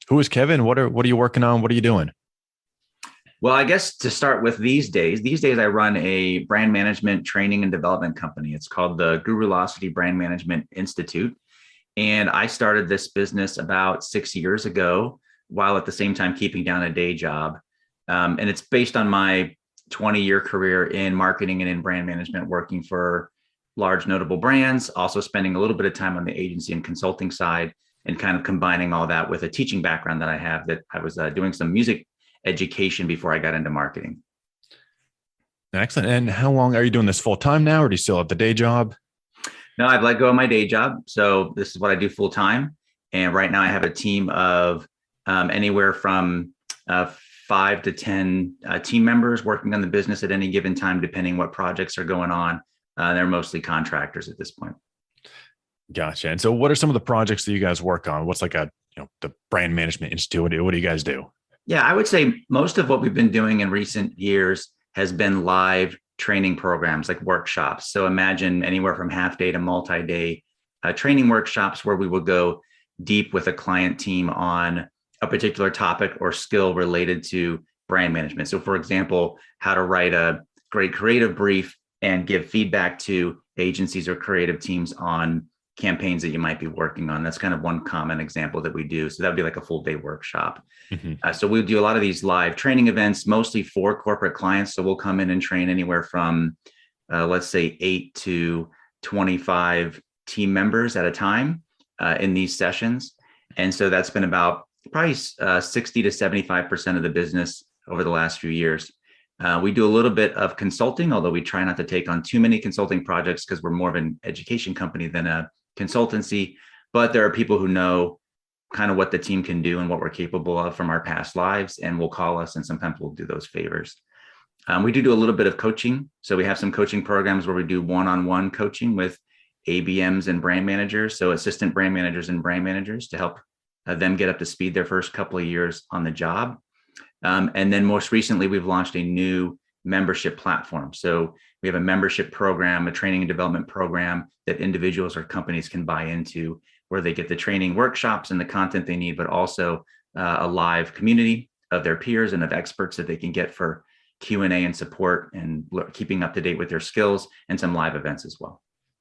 Who is Kevin? What are you working on? What are you doing? Well, I guess to start with these days I run a brand management training and development company. It's called the Gurulocity Brand Management Institute. And I started this business about 6 years ago, while at the same time keeping down a day job. And it's based on my 20-year career in marketing and in brand management, working for large notable brands, also spending a little bit of time on the agency and consulting side, and kind of combining all that with a teaching background that I have, that I was doing some music education before I got into marketing. Excellent. And how long are you doing this full time now, or do you still have the day job? No, I've let go of my day job. So this is what I do full time. And right now I have a team of anywhere from 5 to 10 team members working on the business at any given time, depending what projects are going on. They're mostly contractors at this point. Gotcha. And so what are some of the projects that you guys work on? What's like the Brand Management Institute? What do you guys do? Yeah, I would say most of what we've been doing in recent years has been live training programs like workshops. So imagine anywhere from half day to multi-day training workshops where we will go deep with a client team on a particular topic or skill related to brand management. So for example, how to write a great creative brief and give feedback to agencies or creative teams on campaigns that you might be working on. That's kind of one common example that we do. So that would be like a full day workshop. So we'll do a lot of these live training events, mostly for corporate clients. So we'll come in and train anywhere from, let's say, 8 to 25 team members at a time in these sessions. And so that's been about probably 60 to 75% of the business over the last few years. We do a little bit of consulting, although we try not to take on too many consulting projects because we're more of an education company than a consultancy. But there are people who know kind of what the team can do and what we're capable of from our past lives, and will call us, and sometimes we'll do those favors. We do a little bit of coaching. So we have some coaching programs where we do one-on-one coaching with ABMs and brand managers, so assistant brand managers and brand managers, to help them get up to speed their first couple of years on the job. And then most recently, we've launched a new membership platform. So we have a membership program, a training and development program that individuals or companies can buy into, where they get the training workshops and the content they need, but also a live community of their peers and of experts that they can get for Q&A and support and keeping up to date with their skills, and some live events as well.